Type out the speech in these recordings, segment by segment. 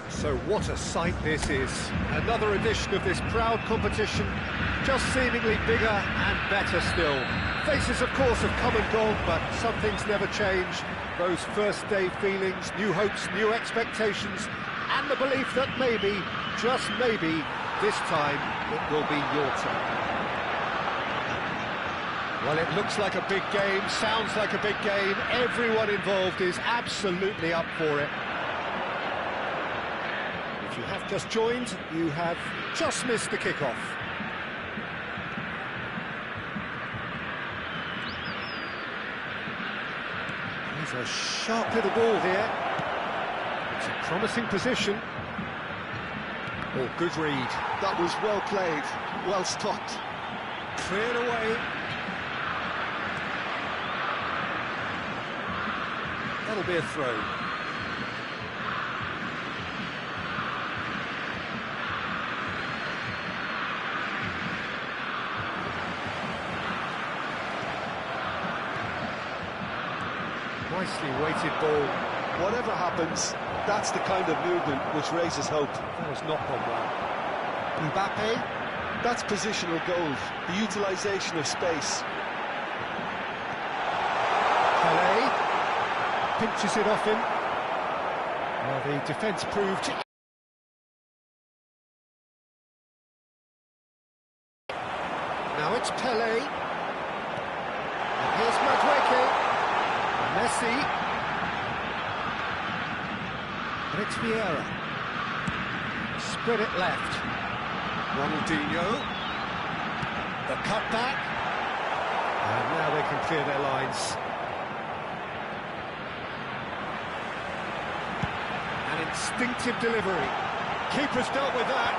So what a sight this is. Another edition of this proud competition, just seemingly bigger and better still. Faces, of course, have come and gone, but some things never change. Those first day feelings, new hopes, new expectations, and the belief that maybe, just maybe, this time it will be your turn. Well, it looks like a big game, sounds like a big game. Everyone involved is absolutely up for it. If you have just joined, you have just missed the kickoff. There's a sharp little ball here. It's a promising position. Oh, good read. That was well played, well stopped. Cleared away. That'll be a throw. Nicely weighted ball. Whatever happens, that's the kind of movement which raises hope. That has not gone well. Mbappe, that's positional gold, the utilisation of space. Pelé pinches it off him. Well, the defence proved. Now it's Pelé. And here's Madueke. Messi. And it's Vieira. Spread it left. Ronaldinho. The cutback. And now they can clear their lines. An instinctive delivery. Keeper's dealt with that.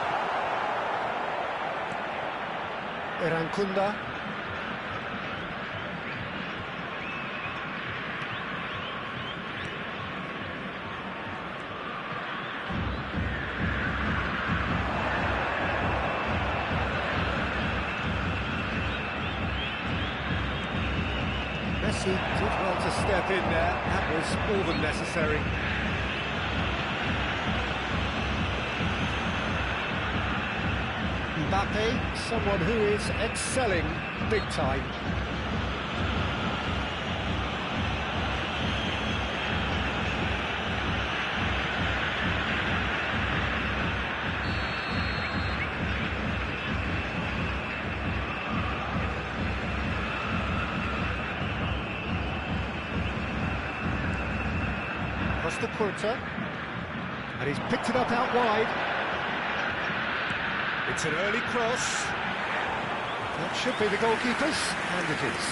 Erankunda. Messi did well to step in there. That was more than necessary. Mbappe, someone who is excelling big time. Across the quarter, and he's picked it up out wide. It's an early cross. That should be the goalkeeper's, and it is.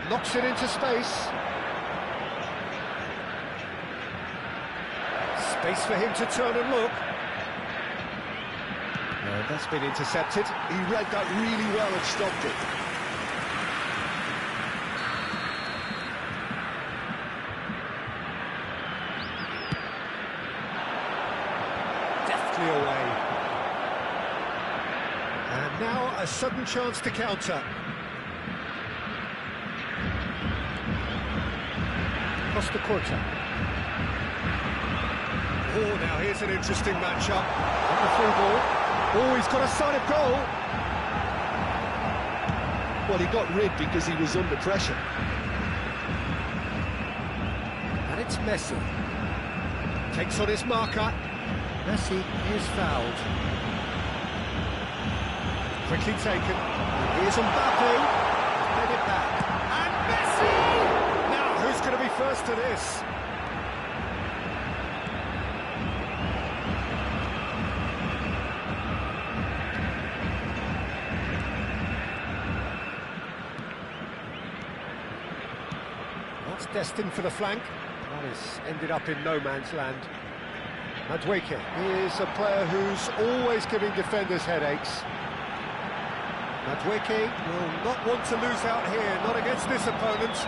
Knocks it into space. Space for him to turn and look. That's been intercepted. He read that really well and stopped it. Now a sudden chance to counter. Costa Corta. Oh, now here's an interesting matchup. On the through ball. Oh, he's got a sign of goal. Well, he got rid because he was under pressure. And it's Messi. Takes on his marker. Messi is fouled. Quickly taken. Here's Mbappe. Head it back. And Messi! Now, who's going to be first to this? That's destined for the flank. That has ended up in no man's land. Madueke is a player who's always giving defenders headaches. Madueke will not want to lose out here, not against this opponent.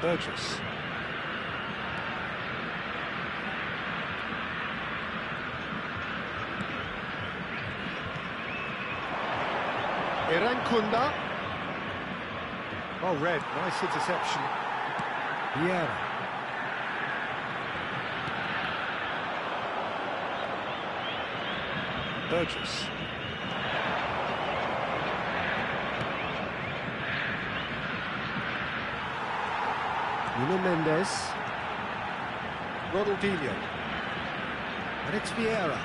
Burgess. Irankunda. Oh, red, nice interception. Vieira. Burgess. Nuno Mendes. Ronaldinho. And it's Vieira.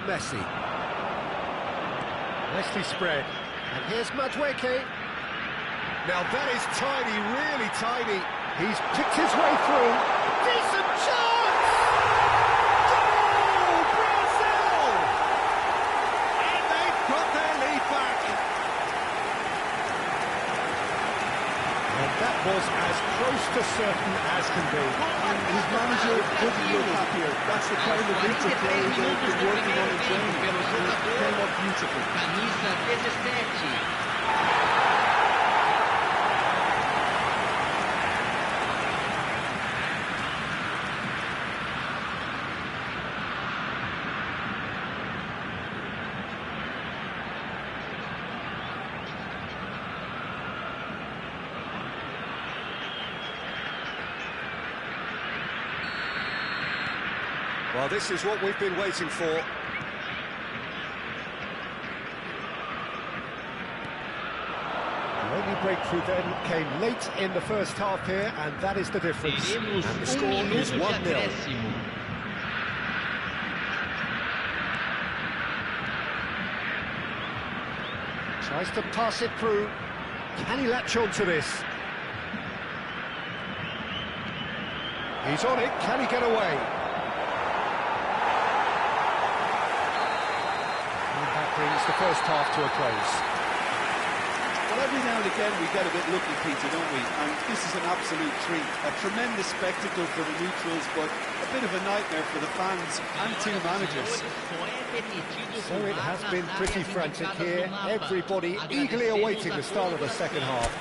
Messi. Nicely spread. And here's Madueke. Now that is tiny, really tiny. He's picked his way through. Decent chance! Goal, Brazil! And they've got their lead back. And that was as close to certain as can be. And his manager couldn't look happier. That's the kind of interplay they've been working on in training. And it came up beautifully. Camisa 17. Well, this is what we've been waiting for. The only breakthrough then came late in the first half here, and that is the difference. And the score is 1-0. Tries to pass it through. Can he latch on to this? He's on it. Can he get away? Brings the first half to a close. Well, every now and again we get a bit lucky, Peter, don't we? And this is an absolute treat. A tremendous spectacle for the neutrals, but a bit of a nightmare for the fans and two managers. So it has been pretty frantic here. Everybody eagerly awaiting the start of the second half.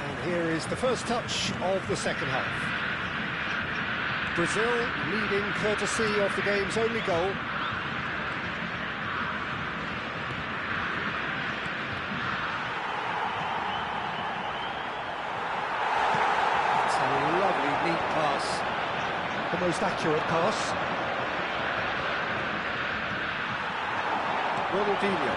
And here is the first touch of the second half. Brazil leading courtesy of the game's only goal. It's a lovely, neat pass. The most accurate pass. Ronaldinho.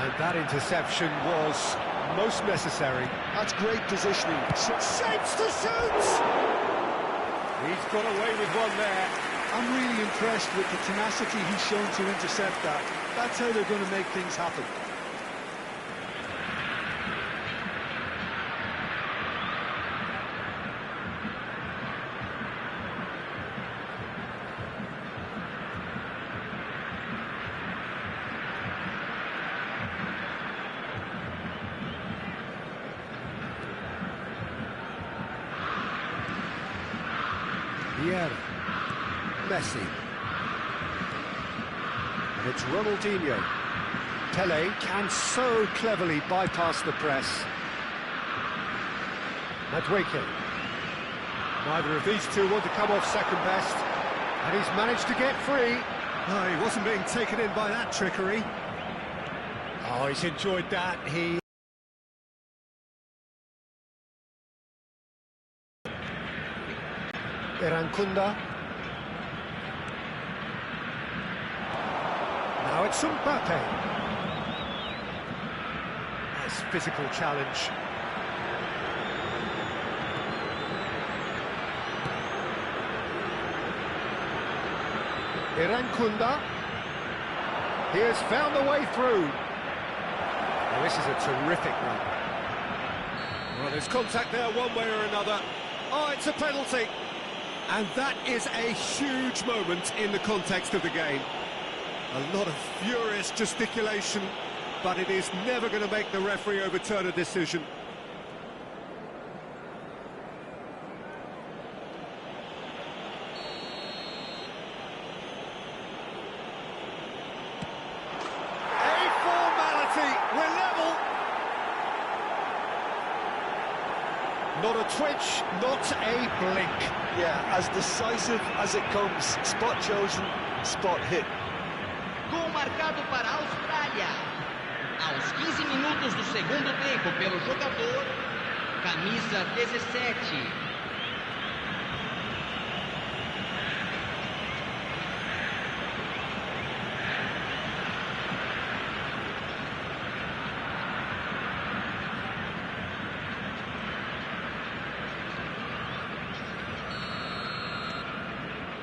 And that interception was most necessary. That's great positioning. Shapes to shoot! He's got away with one there. I'm really impressed with the tenacity he's shown to intercept that. That's how they're going to make things happen. Vieira. Messi. It's Ronaldinho. Pele can so cleverly bypass the press. Madueke. Neither of these two want to come off second best. And he's managed to get free. Oh, he wasn't being taken in by that trickery. Oh, he's enjoyed that. Irankunda. Now it's Mbappe. Nice physical challenge. Irankunda. He has found the way through. Well, this is a terrific run. Well, there's contact there one way or another. Oh, it's a penalty. And that is a huge moment in the context of the game. A lot of furious gesticulation, but it is never going to make the referee overturn a decision. Not a twitch, not a blink. Yeah, as decisive as it comes. Spot chosen, spot hit. Gol marcado para a Austrália. Aos 15 minutos do segundo tempo pelo jogador, camisa 17.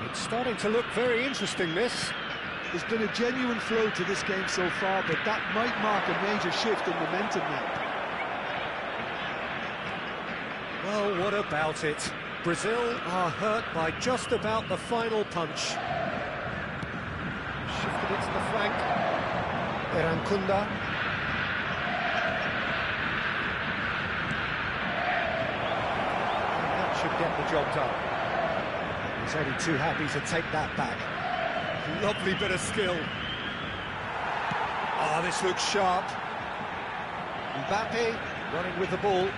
It's starting to look very interesting, this. There's been a genuine flow to this game so far, but that might mark a major shift in momentum now. Well, what about it? Brazil are hurt by just about the final punch. Shifted it to the flank. Irankunda. And that should get the job done. He's only too happy to take that back. Lovely bit of skill. Ah, this looks sharp. Mbappe running with the ball.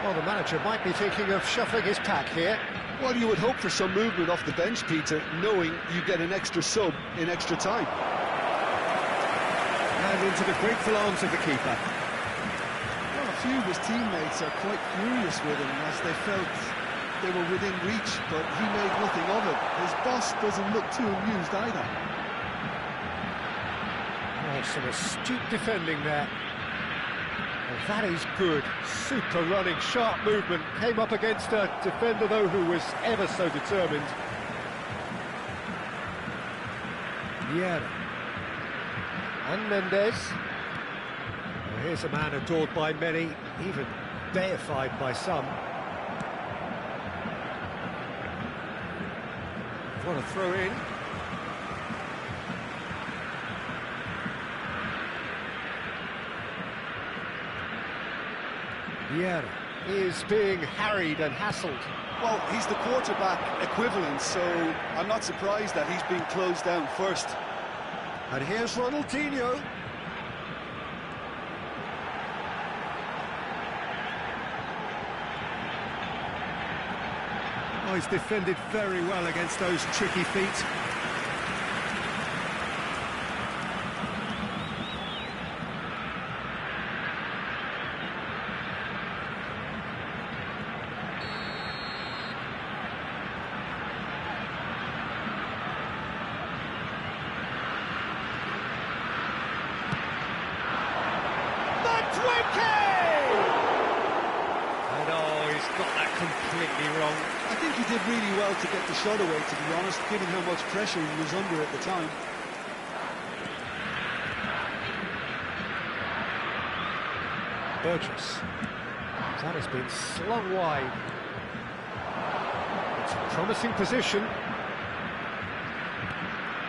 Well, the manager might be thinking of shuffling his pack here. Well, you would hope for some movement off the bench, Peter, knowing you get an extra sub in extra time. And into the grateful arms of the keeper. Well, a few of his teammates are quite furious with him as they felt they were within reach, but he made nothing of it. His boss doesn't look too amused either. Oh, some astute defending there. Well, that is good. Super running, sharp movement. Came up against a defender, though, who was ever so determined. Vieira. And Mendes. Well, here's a man adored by many, even deified by some. What a throw in. Vieira is being harried and hassled. Well, he's the quarterback equivalent, so I'm not surprised that he's been closed down first. And here's Ronaldinho. Oh, he's defended very well against those tricky feet. Completely wrong. I think he did really well to get the shot away, to be honest, given how much pressure he was under at the time. Burgess. That has been slung wide. It's a promising position.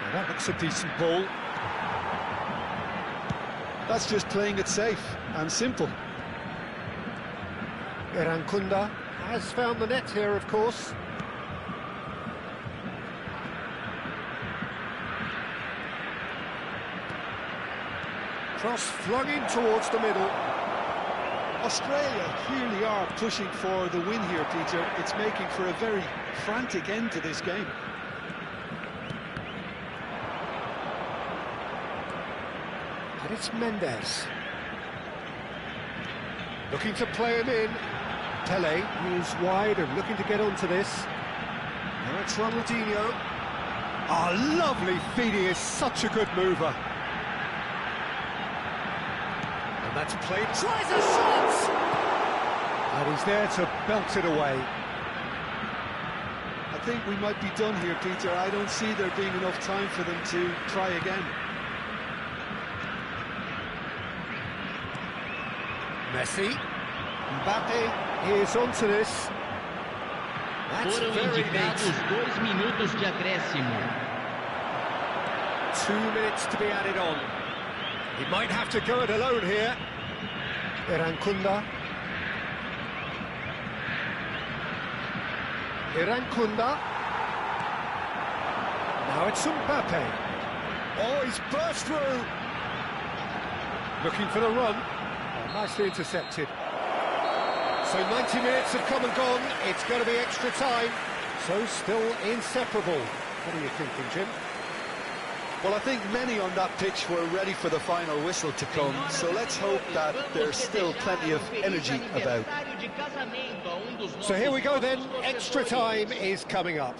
Now that looks a decent ball. That's just playing it safe and simple. Irankunda has found the net here, of course. Cross flung in towards the middle. Australia clearly are pushing for the win here, Peter. It's making for a very frantic end to this game. And it's Mendes. Looking to play him in. Pele, who's wide and looking to get onto this. Now it's Ronaldinho. Oh, lovely feed, he is such a good mover. And that's played, tries a shot! And he's there to belt it away. I think we might be done here, Peter. I don't see there being enough time for them to try again. Messi. Mbappe is onto this. That's Foram very indicados neat. 2 minutos de acréscimo. 2 minutes to be added on. He might have to go it alone here. Irankunda. Irankunda. Now it's Mbappe. Oh, he's burst through. Looking for the run. Oh, nicely intercepted. So 90 minutes have come and gone. It's going to be extra time. So still inseparable. What are you thinking, Jim? Well, I think many on that pitch were ready for the final whistle to come, so let's hope that there's still plenty of energy about. So here we go then, extra time is coming up.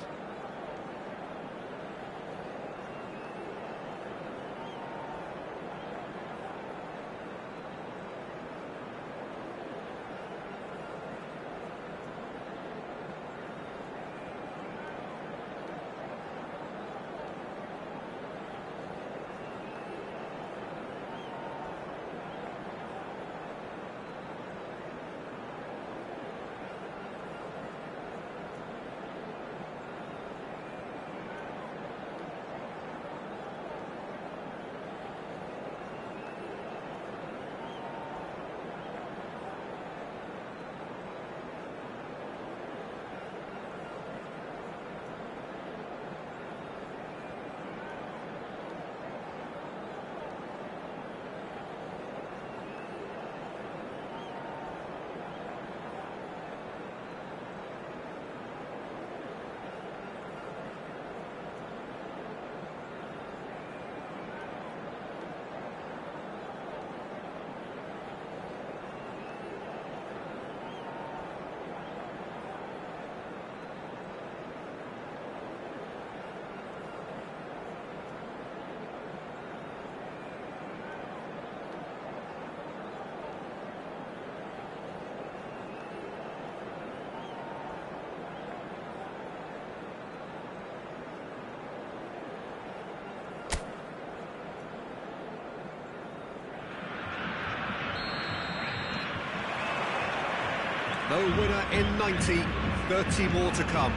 No winner in 90, 30 more to come.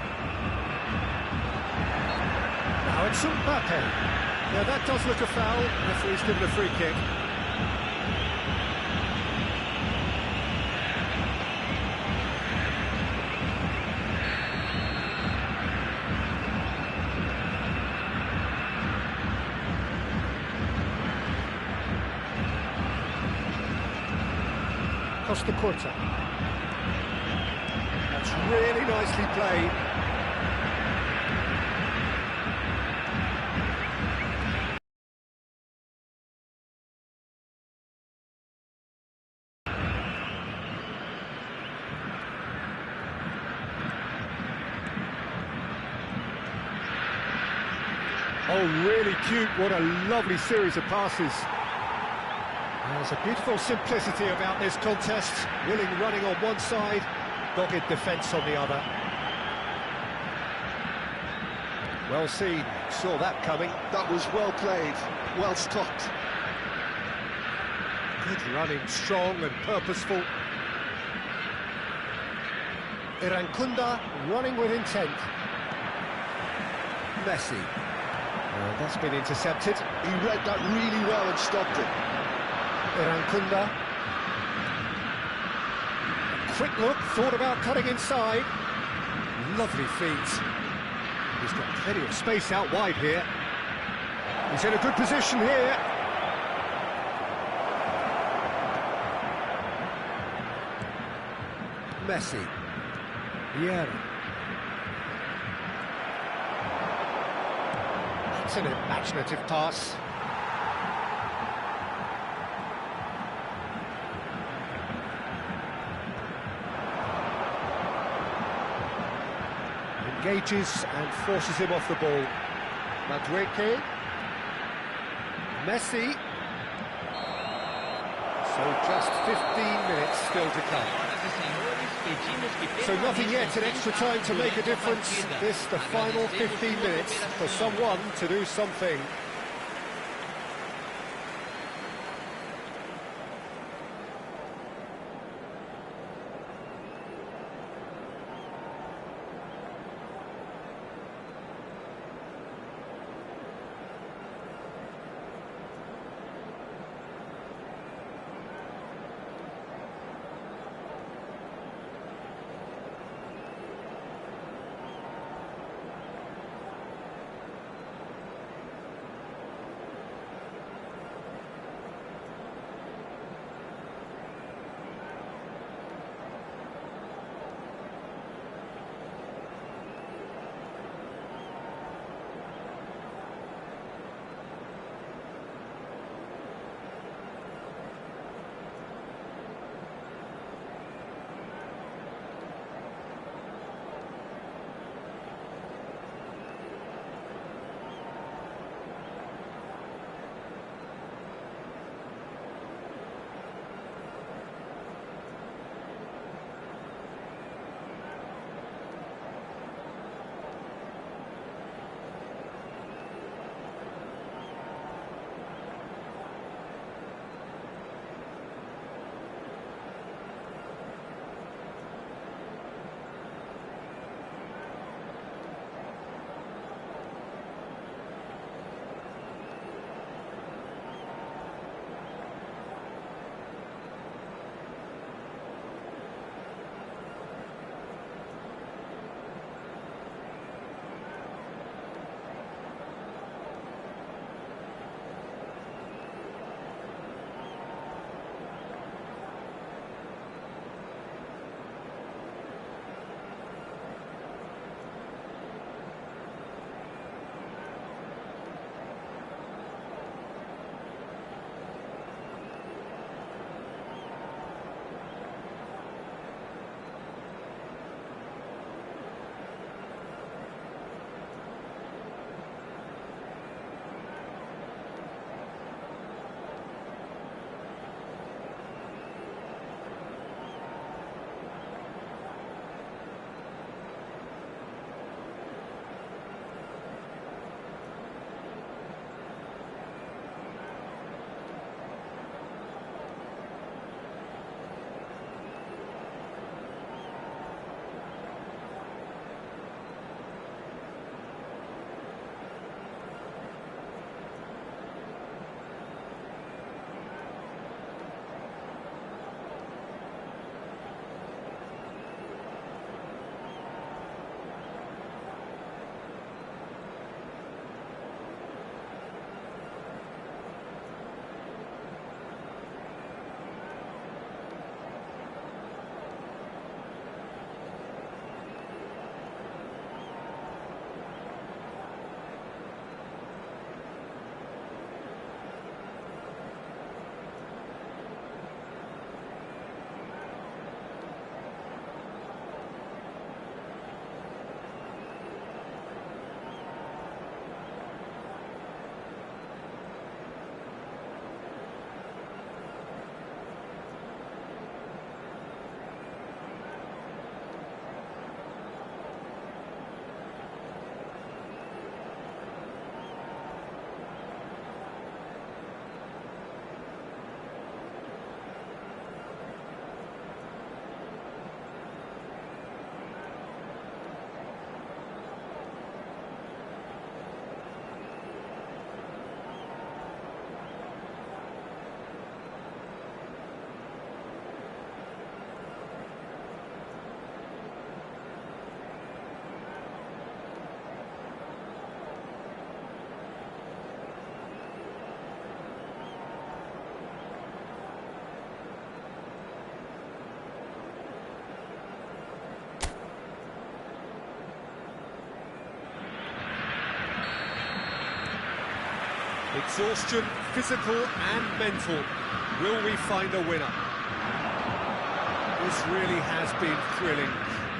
Now it's Mbappe. Now that does look a foul, referee's given a free kick. Costa Corta. Really nicely played. Oh, really cute. What a lovely series of passes. There's a beautiful simplicity about this contest. Willing running on one side, dogged defence on the other. Well seen, saw that coming. That was well played, well stopped. Good running, strong and purposeful. Irankunda running with intent. Messi. That's been intercepted. He read that really well and stopped it. Irankunda. Quick look, thought about cutting inside. Lovely feet. He's got plenty of space out wide here. He's in a good position here. Messi. Vieira. That's an imaginative pass. Engages and forces him off the ball. Madueke. Messi. So just 15 minutes still to come. So nothing yet in extra time to make a difference. This, the final 15 minutes, for someone to do something. Exhaustion, physical and mental. Will we find a winner? This really has been thrilling.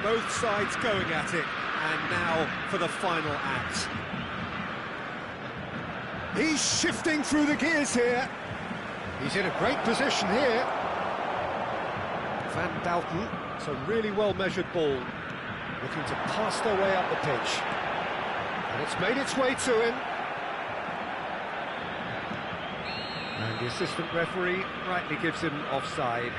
Both sides going at it, and now for the final act. He's shifting through the gears here. He's in a great position here. Van Dalton, it's a really well-measured ball. Looking to pass their way up the pitch. And it's made its way to him. And the assistant referee rightly gives him offside.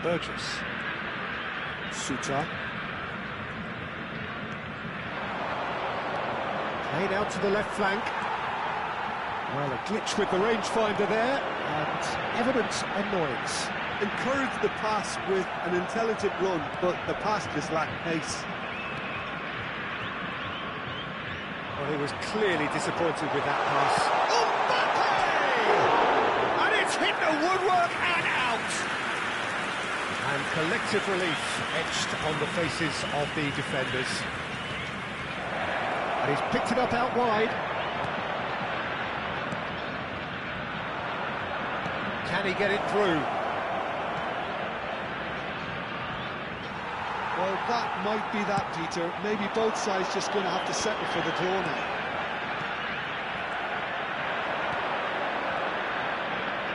Burgess. Suter. Played out to the left flank. Well, a glitch with the rangefinder there, and evident annoyance. Encouraged the pass with an intelligent run, but the pass just lacked pace. Well, he was clearly disappointed with that pass. Mbappe! And it's hit the woodwork and out! And collective relief etched on the faces of the defenders. And he's picked it up out wide. Can he get it through? Well, that might be that, Peter. Maybe both sides just going to have to settle for the draw now.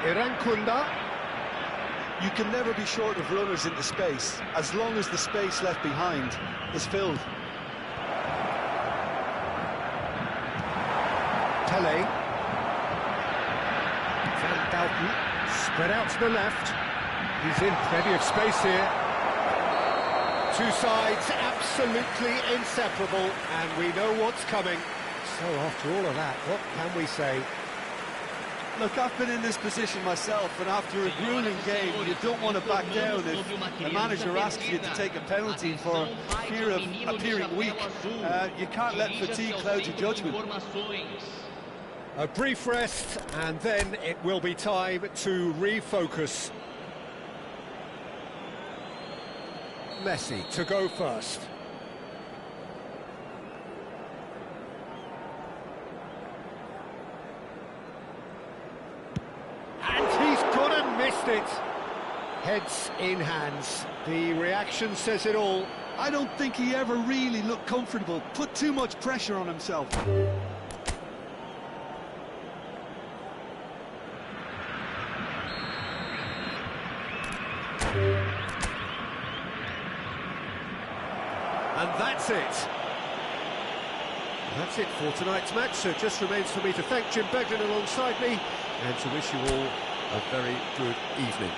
Irankunda. You can never be short of runners into space, as long as the space left behind is filled. Pele. Van Dalton, spread out to the left. He's in plenty of space here. Two sides absolutely inseparable, and we know what's coming. So after all of that, what can we say? Look, I've been in this position myself, and after a grueling game, you don't want to back down if the manager asks you to take a penalty for fear of appearing weak. You can't let fatigue cloud your judgment. A brief rest, and then it will be time to refocus. Messi to go first. And he's gone and missed it. Heads in hands. The reaction says it all. I don't think he ever really looked comfortable, put too much pressure on himself. And that's it. That's it for tonight's match. So it just remains for me to thank Jim Beglin alongside me and to wish you all a very good evening.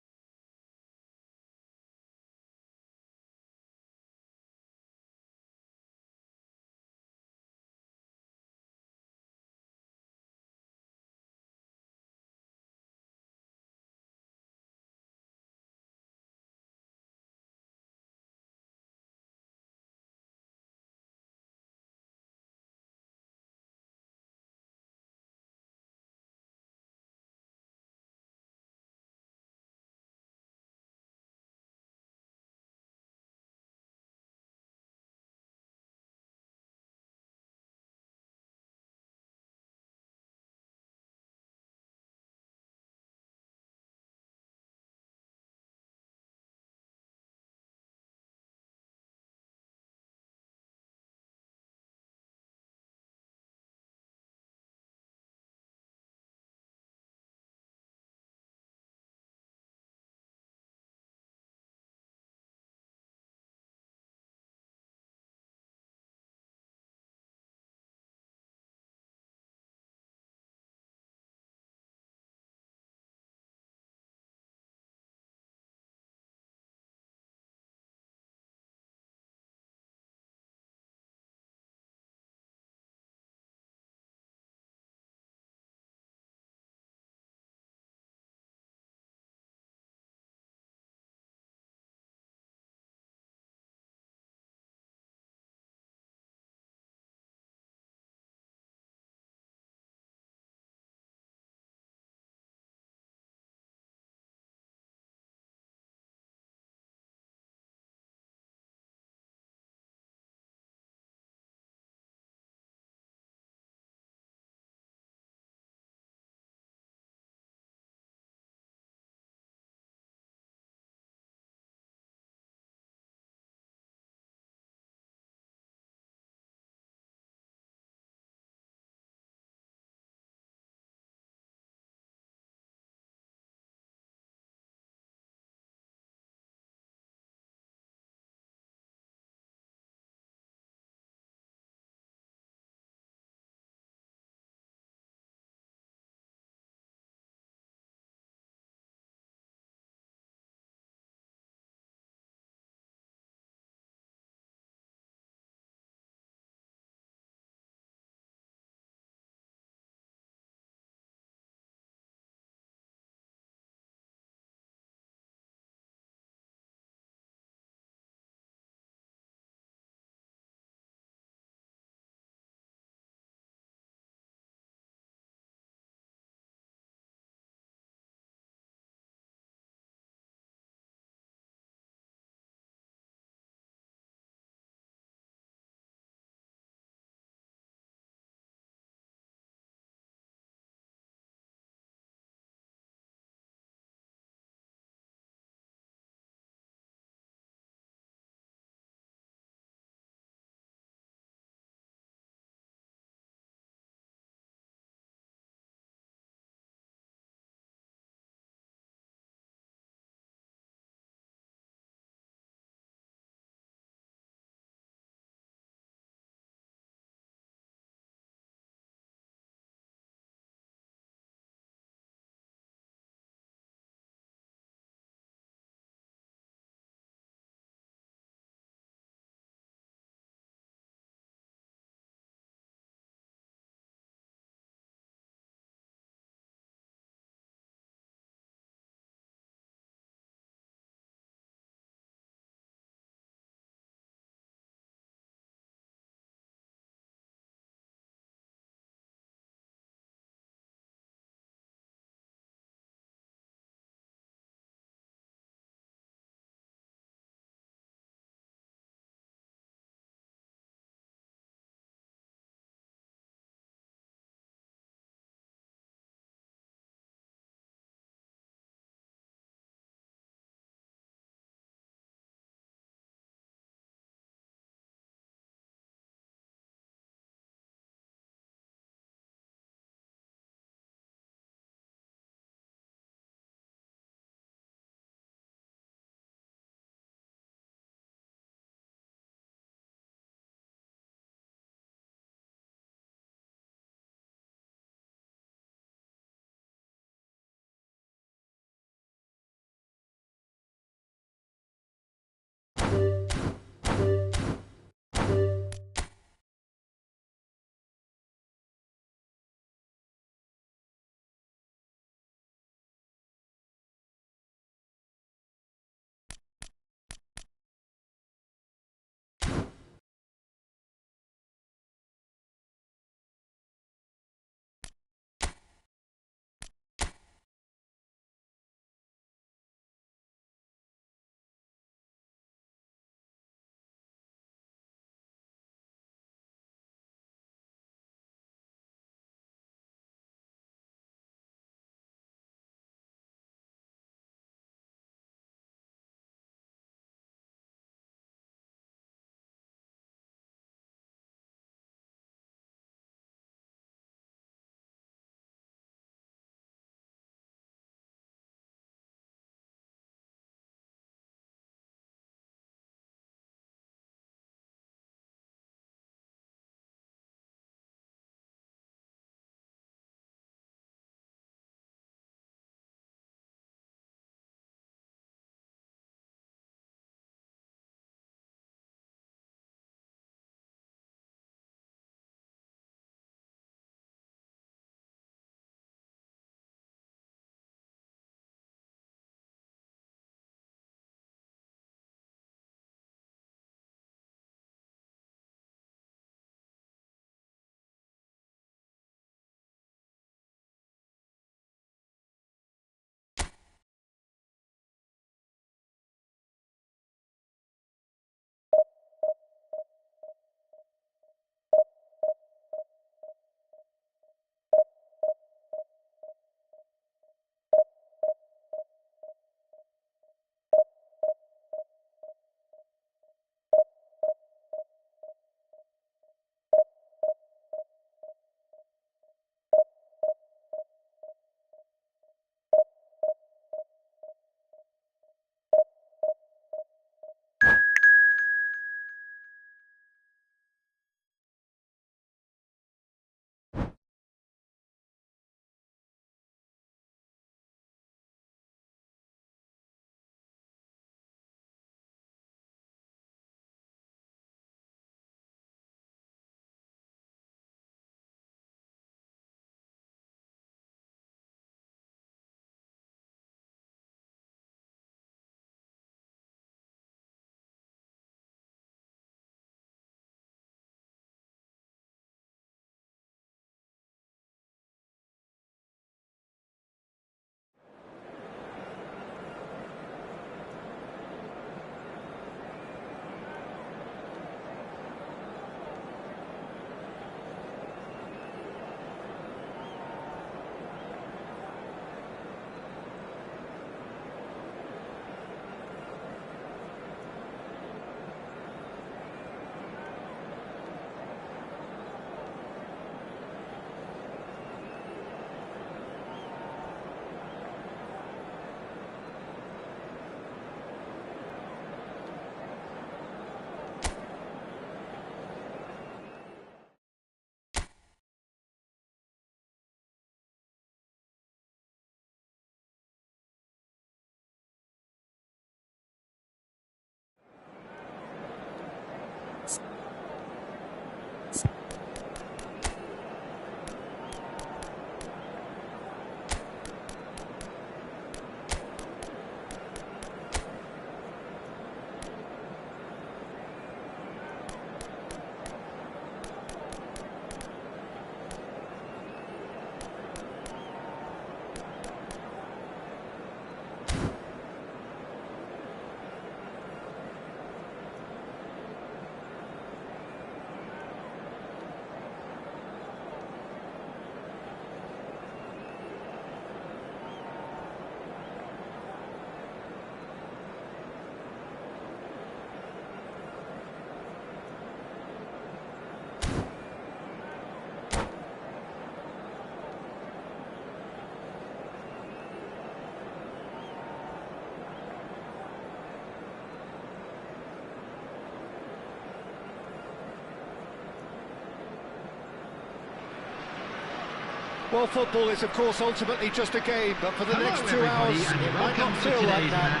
Well, football is, of course, ultimately just a game, but for the next 2 hours, it might not feel like that.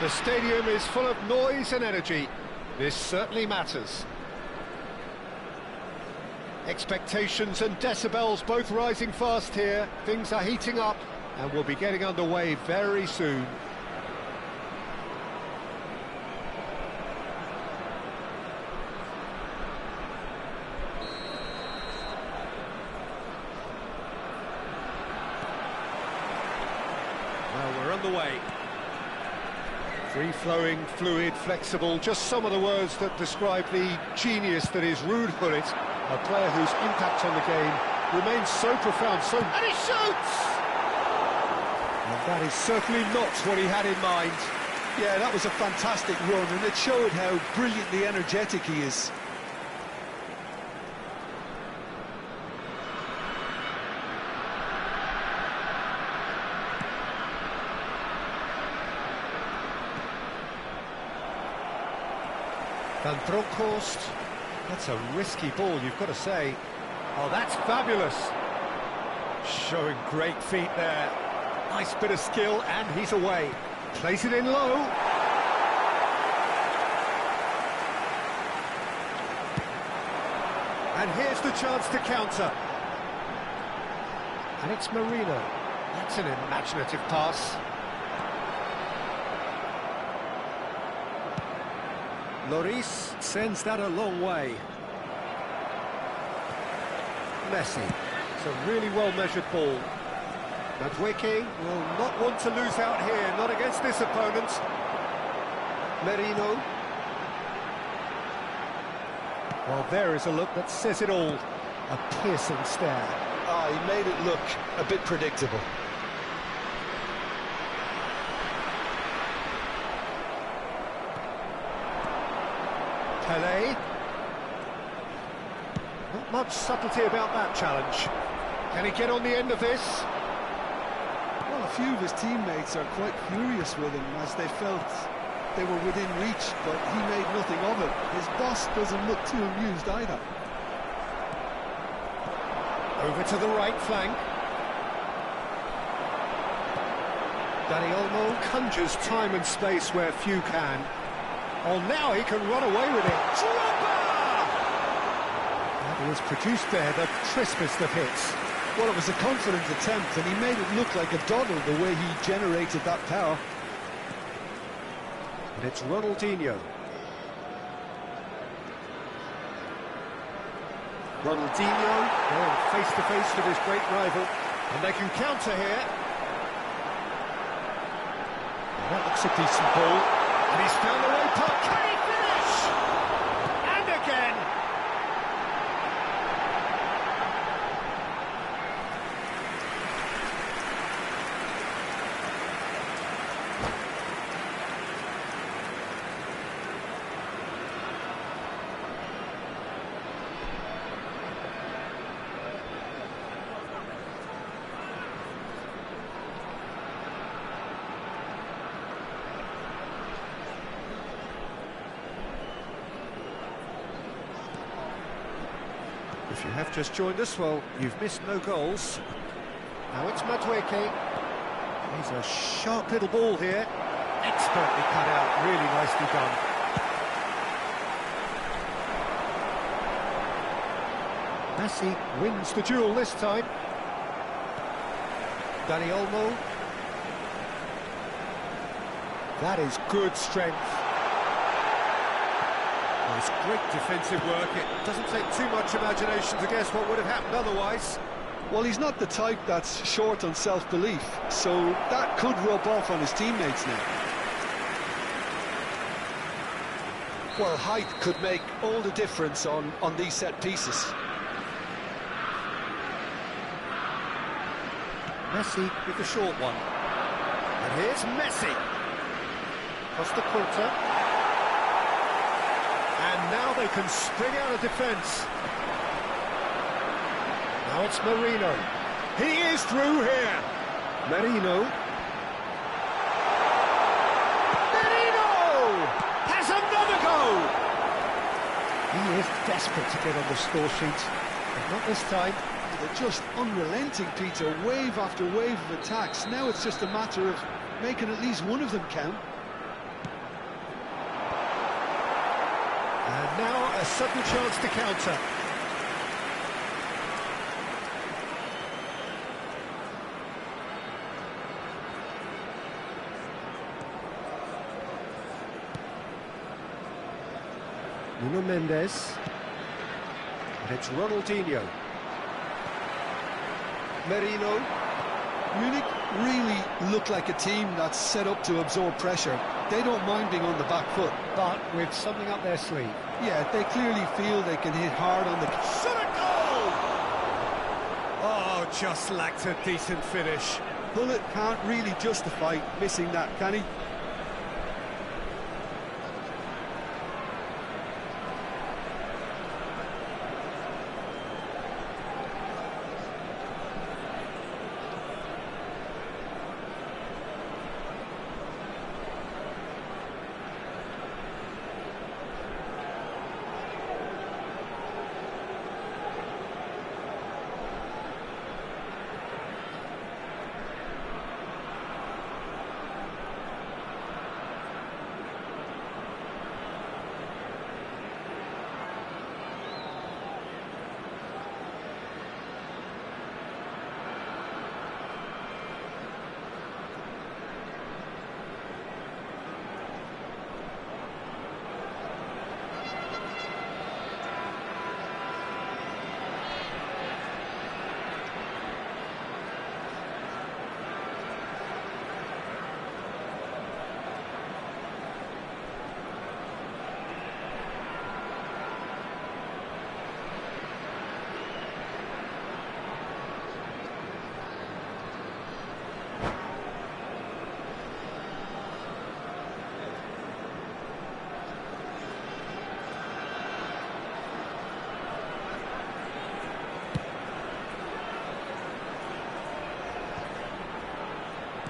The stadium is full of noise and energy. This certainly matters. Expectations and decibels both rising fast here. Things are heating up, and we'll be getting underway very soon. Well, we're underway. Free-flowing, fluid, flexible, just some of the words that describe the genius that is Ruud Gullit, a player whose impact on the game remains so profound, and he shoots! And that is certainly not what he had in mind. Yeah, that was a fantastic run, and it showed how brilliantly energetic he is. Van Bronckhorst, that's a risky ball, you've got to say. Oh, that's fabulous. Showing great feet there. Nice bit of skill, and he's away. Plays it in low. And here's the chance to counter. And it's Marino. That's an imaginative pass. Lloris sends that a long way. Messi. It's a really well-measured ball. Madueke will not want to lose out here, not against this opponent. Merino. Well, there is a look that says it all. A piercing stare. Ah, he made it look a bit predictable. Pelé. Not much subtlety about that challenge. Can he get on the end of this? Well, a few of his teammates are quite furious with him as they felt they were within reach, but he made nothing of it. His boss doesn't look too amused either. Over to the right flank. Dani Olmo conjures time and space where few can. Oh, now he can run away with it. Dropper! That was produced there, the crispest of hits. Well, it was a confident attempt, and he made it look like a doddle the way he generated that power. And it's Ronaldinho. Ronaldinho going face-to-face with his great rival. And they can counter here. Well, that looks a decent ball. And he's found the low puck. Can he finish? And again. If you have just joined us, well, you've missed no goals. Now it's Madueke. He's a sharp little ball here. Expertly cut out, really nicely done. Messi wins the duel this time. Dani Olmo. That is good strength. It's great defensive work. It doesn't take too much imagination to guess what would have happened otherwise. Well, he's not the type that's short on self-belief, so that could rub off on his teammates now. Well, height could make all the difference on these set pieces. Messi with the short one. And here's Messi. Costa Quilter. And now they can spring out of defence. Now it's Marino. He is through here. Marino. Marino has another goal. He is desperate to get on the score sheet. But not this time. they're just unrelenting, Peter. Wave after wave of attacks. Now it's just a matter of making at least one of them count. And now a sudden chance to counter. Nuno Mendes. And it's Ronaldinho. Merino. Munich really look like a team that's set up to absorb pressure. They don't mind being on the back foot. But with something up their sleeve. Yeah, they clearly feel they can hit hard on the... Shot a goal! Oh, just lacked a decent finish. Bullet can't really justify missing that, can he?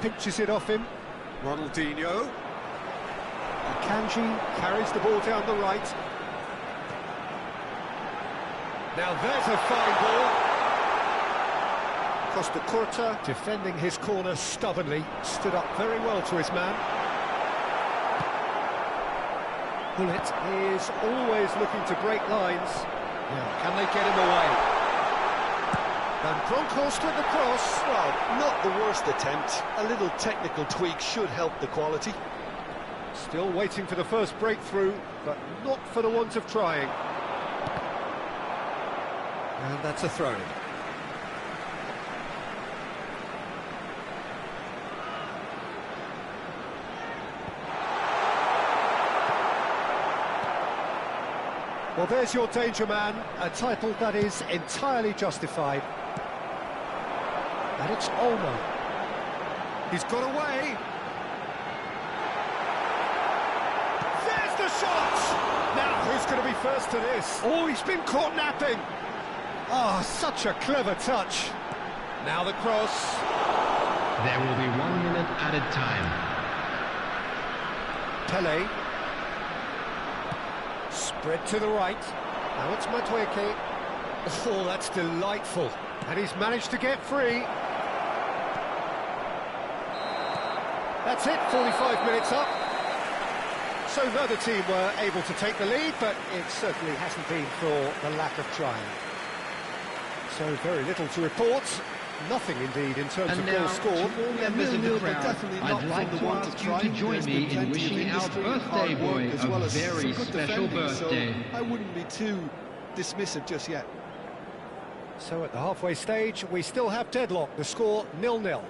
Pinches it off him. Ronaldinho. Akanji carries the ball down the right. Now there's a fine ball. Costa Curta defending his corner stubbornly. Stood up very well to his man. Bullet is always looking to break lines. Now, can they get him away? And Bronkhorst with the cross. Well, not the worst attempt. A little technical tweak should help the quality. Still waiting for the first breakthrough, but not for the want of trying. And that's a throw-in. Well, there's your danger man, a title that is entirely justified. And it's Olmo. He's got away. There's the shot! Now, who's going to be first to this? Oh, he's been caught napping. Oh, such a clever touch. Now the cross. There will be 1 minute added time. Pele. Spread to the right. Now it's Matweke. Oh, that's delightful. And he's managed to get free. That's it, 45 minutes up. So neither team were able to take the lead, but it certainly hasn't been for the lack of trying. So very little to report. Nothing indeed in terms of goals scored. To all members of the crowd, I'd like to ask you to join me in wishing our birthday boy a very special birthday. So I wouldn't be too dismissive just yet. So at the halfway stage, we still have deadlock. The score 0-0.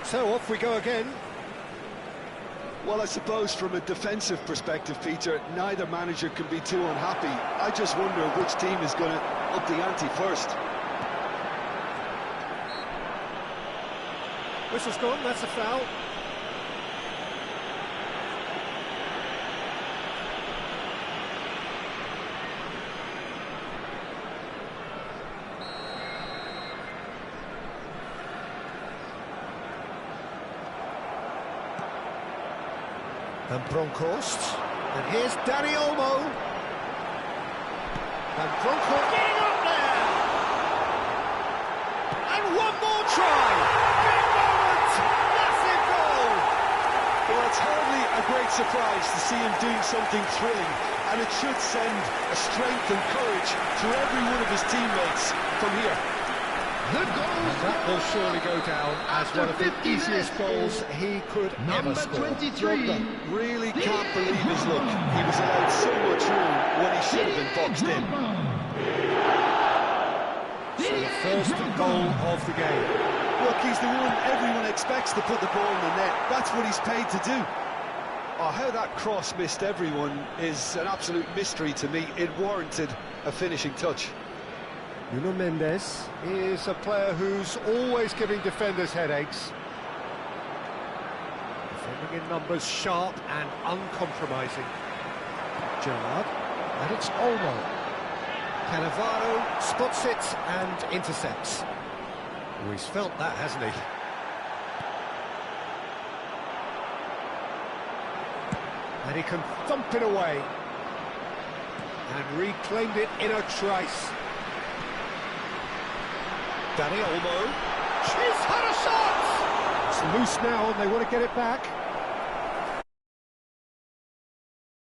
So off we go again. Well, I suppose from a defensive perspective, Peter, neither manager can be too unhappy. I just wonder which team is going to up the ante first. Whistle's gone, that's a foul. And Bronkhorst. And here's Dani Olmo. And Bronkhorst getting up there. And one more try. Big moment. Massive goal. Well, it's hardly a great surprise to see him doing something thrilling, and it should send a strength and courage to every one of his teammates from here. And that will surely go down as one of the easiest goals he could ever score. Number 23. Really can't believe his luck. He was allowed so much room when he should have been boxed in. So the first goal of the game. Look, he's the one everyone expects to put the ball in the net. That's what he's paid to do. Oh, how that cross missed everyone is an absolute mystery to me. It warranted a finishing touch. Nuno Mendes is a player who's always giving defenders headaches. Defending in numbers, sharp and uncompromising. Gerrard, and it's Olmo. Cannavaro spots it and intercepts. Oh, he's felt that, hasn't he? And he can thump it away. And reclaimed it in a trice. Dani Olmo. She's had a shot! It's loose now and they want to get it back.